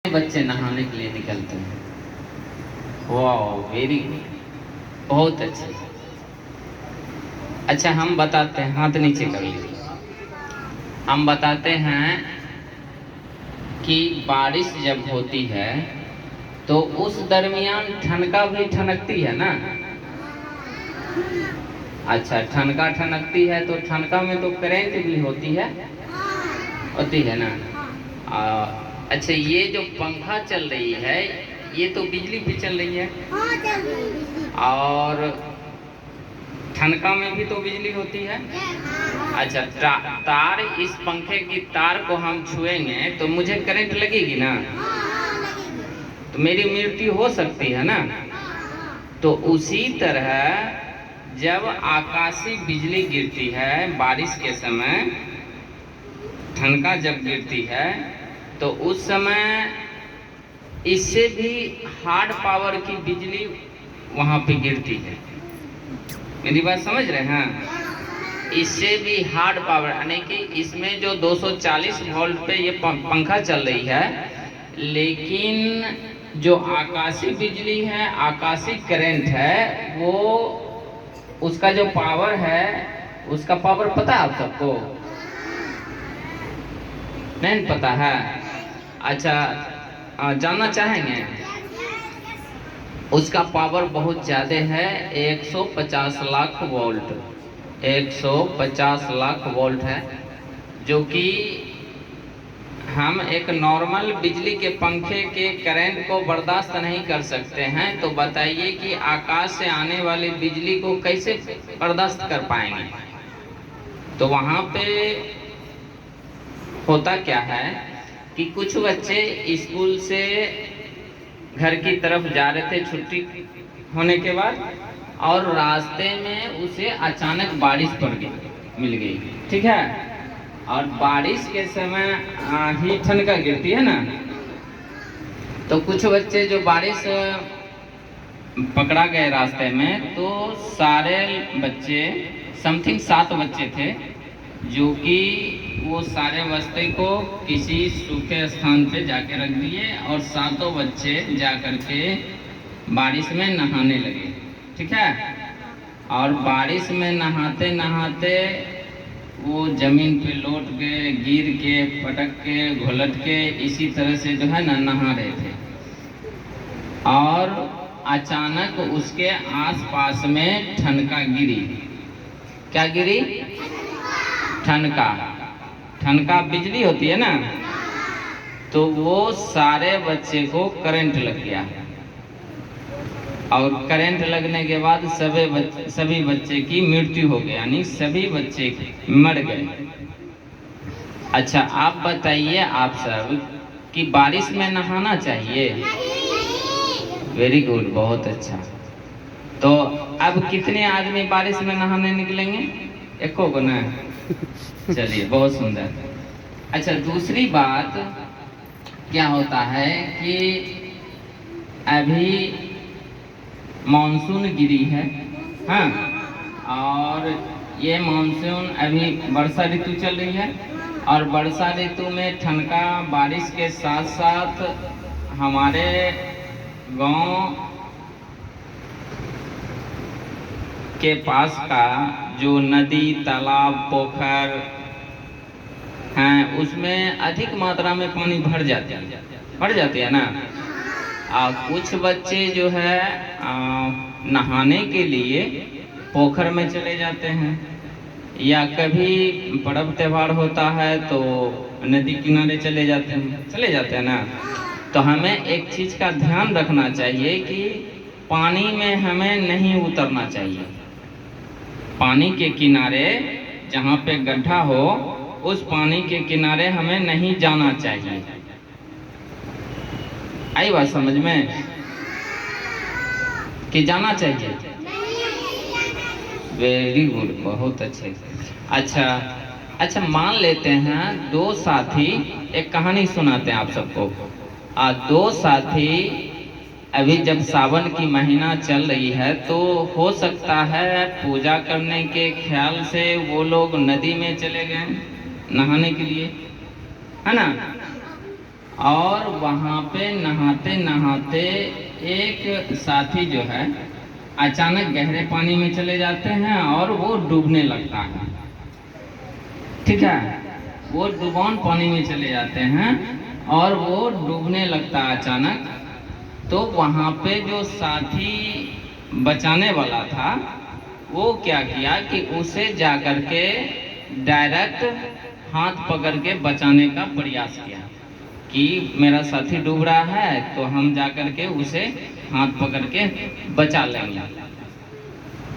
बच्चे नहाने के लिए निकलते हैं। वाह, वेरी गुड, बहुत अच्छे। अच्छा, हम बताते हैं, हाथ नीचे कर लीजिए। हम बताते हैं कि बारिश जब होती है तो उस दरमियान ठनका भी ठनकती है ना। अच्छा, ठनका ठनकती है तो ठनका में तो करंट भी होती है ना। अच्छा, ये जो पंखा चल रही है ये तो बिजली पे चल रही है। और ठनका में भी तो बिजली होती है। अच्छा, तार, इस पंखे की तार को हम छुएंगे तो मुझे करंट लगेगी ना, तो मेरी मृत्यु हो सकती है ना। तो उसी तरह जब आकाशीय बिजली गिरती है बारिश के समय, ठनका जब गिरती है तो उस समय इससे भी हार्ड पावर की बिजली वहाँ पे गिरती है। मेरी बात समझ रहे हैं? इससे भी हार्ड पावर, यानी कि इसमें जो 240 वोल्ट पे ये पंखा चल रही है, लेकिन जो आकाशीय बिजली है, आकाशीय करंट है, वो उसका जो पावर है, उसका पावर पता है आप सबको? नहीं पता है? अच्छा, जानना चाहेंगे? उसका पावर बहुत ज़्यादा है, 150 लाख वोल्ट, 150 लाख वोल्ट है, जो कि हम एक नॉर्मल बिजली के पंखे के करंट को बर्दाश्त नहीं कर सकते हैं। तो बताइए कि आकाश से आने वाली बिजली को कैसे बर्दाश्त कर पाएंगे। तो वहाँ पे होता क्या है कि कुछ बच्चे स्कूल से घर की तरफ जा रहे थे छुट्टी होने के बाद, और रास्ते में उसे अचानक बारिश पड़ गई, मिल गई, ठीक है। और बारिश के समय ही ठनका गिरती है ना, तो कुछ बच्चे जो बारिश पकड़ा गए रास्ते में, तो सारे बच्चे, समथिंग 7 बच्चे थे, जो कि वो सारे बस्ते को किसी सूखे स्थान पे जाके रख दिए और 7 बच्चे जाकर के बारिश में नहाने लगे, ठीक है। और बारिश में नहाते नहाते वो जमीन पे लौट के, गिर के, पटक के, घुलट के, इसी तरह से जो है ना नहा रहे थे। और अचानक उसके आसपास में ठनका गिरी। क्या गिरी? ठनका। ठनका बिजली होती है ना, तो वो सारे बच्चे को करंट लग गया, और करंट लगने के बाद सभी बच्चे की मृत्यु हो गई, यानी सभी बच्चे मर गए। अच्छा, आप बताइए आप सब कि बारिश में नहाना चाहिए? वेरी गुड, बहुत अच्छा। तो अब कितने आदमी बारिश में नहाने निकलेंगे? एको को ना? चलिए, बहुत सुंदर। अच्छा, दूसरी बात क्या होता है कि अभी मानसून गिरी है, हाँ, और ये मानसून अभी वर्षा ऋतु चल रही है, और वर्षा ऋतु में ठनका बारिश के साथ साथ हमारे गांव के पास का जो नदी, तालाब, पोखर हैं, उसमें अधिक मात्रा में पानी भर जाती है ना। कुछ बच्चे जो है नहाने के लिए पोखर में चले जाते हैं, या कभी पर्व त्योहार होता है तो नदी किनारे चले जाते हैं ना। तो हमें एक चीज़ का ध्यान रखना चाहिए कि पानी में हमें नहीं उतरना चाहिए। पानी के किनारे जहाँ पे गड्ढा हो, उस पानी के किनारे हमें नहीं जाना चाहिए। आई बात समझ में कि जाना चाहिए? वेरी गुड, बहुत अच्छे। अच्छा, मान लेते हैं 2 साथी, एक कहानी सुनाते हैं आप सबको। 2 साथी, अभी जब सावन की महीना चल रही है, तो हो सकता है पूजा करने के ख्याल से वो लोग नदी में चले गए नहाने के लिए, है ना। और वहाँ पे नहाते नहाते एक साथी जो है अचानक गहरे पानी में चले जाते हैं और वो डूबने लगता है। ठीक है, वो डुबौन पानी में चले जाते हैं और वो डूबने लगता है अचानक। तो वहाँ पे जो साथी बचाने वाला था वो क्या किया कि उसे जाकर के डायरेक्ट हाथ पकड़ के बचाने का प्रयास किया कि मेरा साथी डूब रहा है तो हम जाकर के उसे हाथ पकड़ के बचा लेंगे।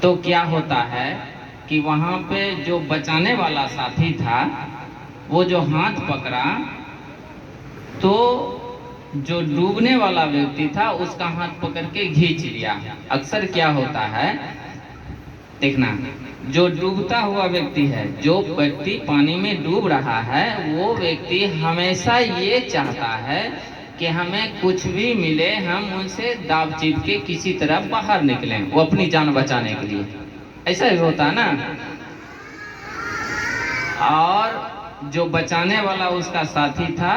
तो क्या होता है कि वहाँ पे जो बचाने वाला साथी था वो जो हाथ पकड़ा तो जो डूबने वाला व्यक्ति था उसका हाथ पकड़ के खींच लिया। अक्सर क्या होता है देखना, जो डूबता हुआ व्यक्ति है, जो व्यक्ति पानी में डूब रहा है, वो व्यक्ति हमेशा ये चाहता है कि हमें कुछ भी मिले हम उनसे दाब चीत के किसी तरह बाहर निकलें, वो अपनी जान बचाने के लिए। ऐसा ही होता है ना। और जो बचाने वाला उसका साथी था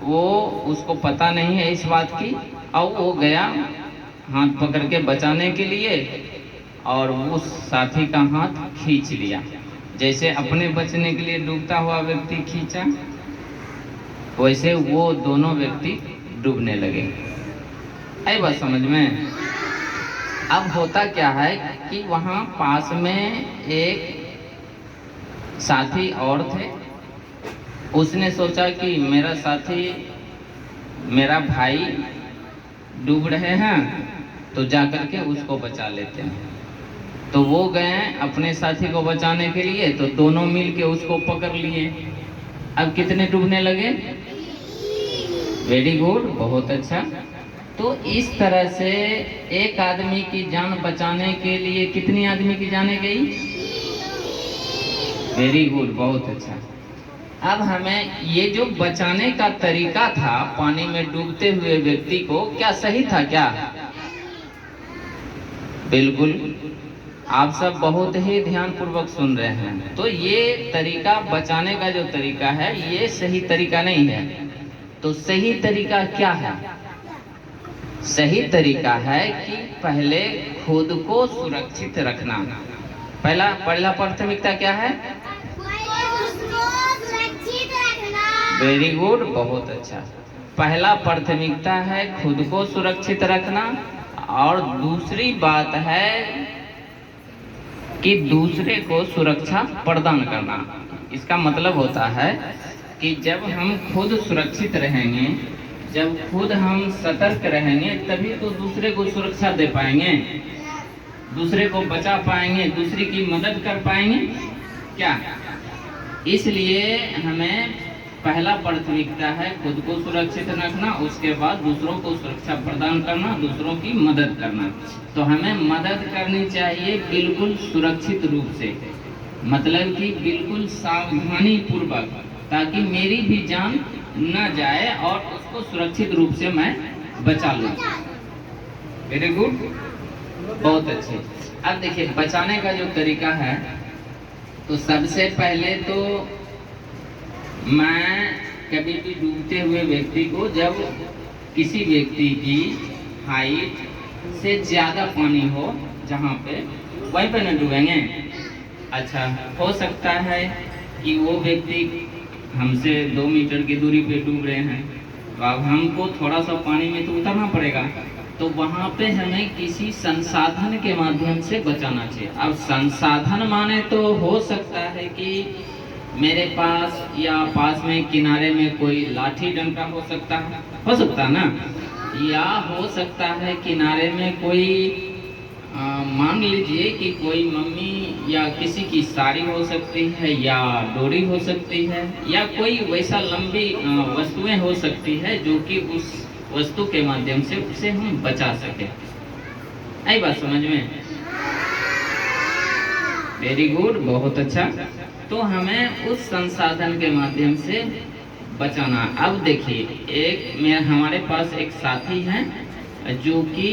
वो उसको पता नहीं है इस बात की, और वो गया हाथ पकड़ के बचाने के लिए और उस साथी का हाथ खींच लिया। जैसे अपने बचने के लिए डूबता हुआ व्यक्ति खींचा, वैसे वो दोनों व्यक्ति डूबने लगे। आई बात समझ में। अब होता क्या है कि वहाँ पास में एक साथी और थे। उसने सोचा कि मेरा साथी, मेरा भाई डूब रहे हैं तो जाकर के उसको बचा लेते हैं। तो वो गए अपने साथी को बचाने के लिए, तो दोनों मिल के उसको पकड़ लिए। अब कितने डूबने लगे? वेरी गुड, बहुत अच्छा। तो इस तरह से एक आदमी की जान बचाने के लिए कितनी आदमी की जाने गई? वेरी गुड, बहुत अच्छा। अब हमें ये जो बचाने का तरीका था पानी में डूबते हुए व्यक्ति को, क्या सही था क्या? बिल्कुल, आप सब बहुत ही ध्यानपूर्वक सुन रहे हैं। तो ये तरीका, बचाने का जो तरीका है, ये सही तरीका नहीं है। तो सही तरीका क्या है? सही तरीका है कि पहले खुद को सुरक्षित रखना। पहला प्राथमिकता क्या है? वेरी गुड, बहुत अच्छा। पहला प्राथमिकता है खुद को सुरक्षित रखना, और दूसरी बात है कि दूसरे को सुरक्षा प्रदान करना। इसका मतलब होता है कि जब हम खुद सुरक्षित रहेंगे, जब खुद हम सतर्क रहेंगे, तभी तो दूसरे को सुरक्षा दे पाएंगे, दूसरे को बचा पाएंगे, दूसरे की मदद कर पाएंगे क्या। इसलिए हमें पहला प्राथमिकता है खुद को सुरक्षित रखना, उसके बाद दूसरों को सुरक्षा प्रदान करना, दूसरों की मदद करना। तो हमें मदद करनी चाहिए बिल्कुल सुरक्षित रूप से, मतलब कि बिल्कुल सावधानी पूर्वक, ताकि मेरी भी जान न जाए और उसको सुरक्षित रूप से मैं बचा लूँ। वेरी गुड, बहुत अच्छे। अब देखिए बचाने का जो तरीका है, तो सबसे पहले तो मैं कभी भी डूबते हुए व्यक्ति को, जब किसी व्यक्ति की हाइट से ज़्यादा पानी हो जहाँ पे, वहीं पे न डूबेंगे। अच्छा, हो सकता है कि वो व्यक्ति हमसे 2 मीटर की दूरी पे डूब रहे हैं, तो अब हमको थोड़ा सा पानी में तो उतरना पड़ेगा। तो वहाँ पे हमें किसी संसाधन के माध्यम से बचाना चाहिए। अब संसाधन माने तो हो सकता है कि मेरे पास या पास में किनारे में कोई लाठी डंडा हो सकता है ना, या हो सकता है किनारे में कोई मान लीजिए कि कोई मम्मी या किसी की साड़ी हो सकती है, या डोरी हो सकती है, या कोई वैसा लंबी वस्तुएं हो सकती है जो कि उस वस्तु के माध्यम से उसे हम बचा सके। आई बात समझ में? वेरी गुड, बहुत अच्छा। तो हमें उस संसाधन के माध्यम से बचाना। अब देखिए हमारे पास एक साथी हैं जो कि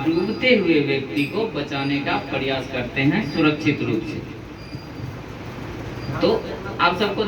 डूबते हुए व्यक्ति को बचाने का प्रयास करते हैं सुरक्षित रूप से। तो आप सबको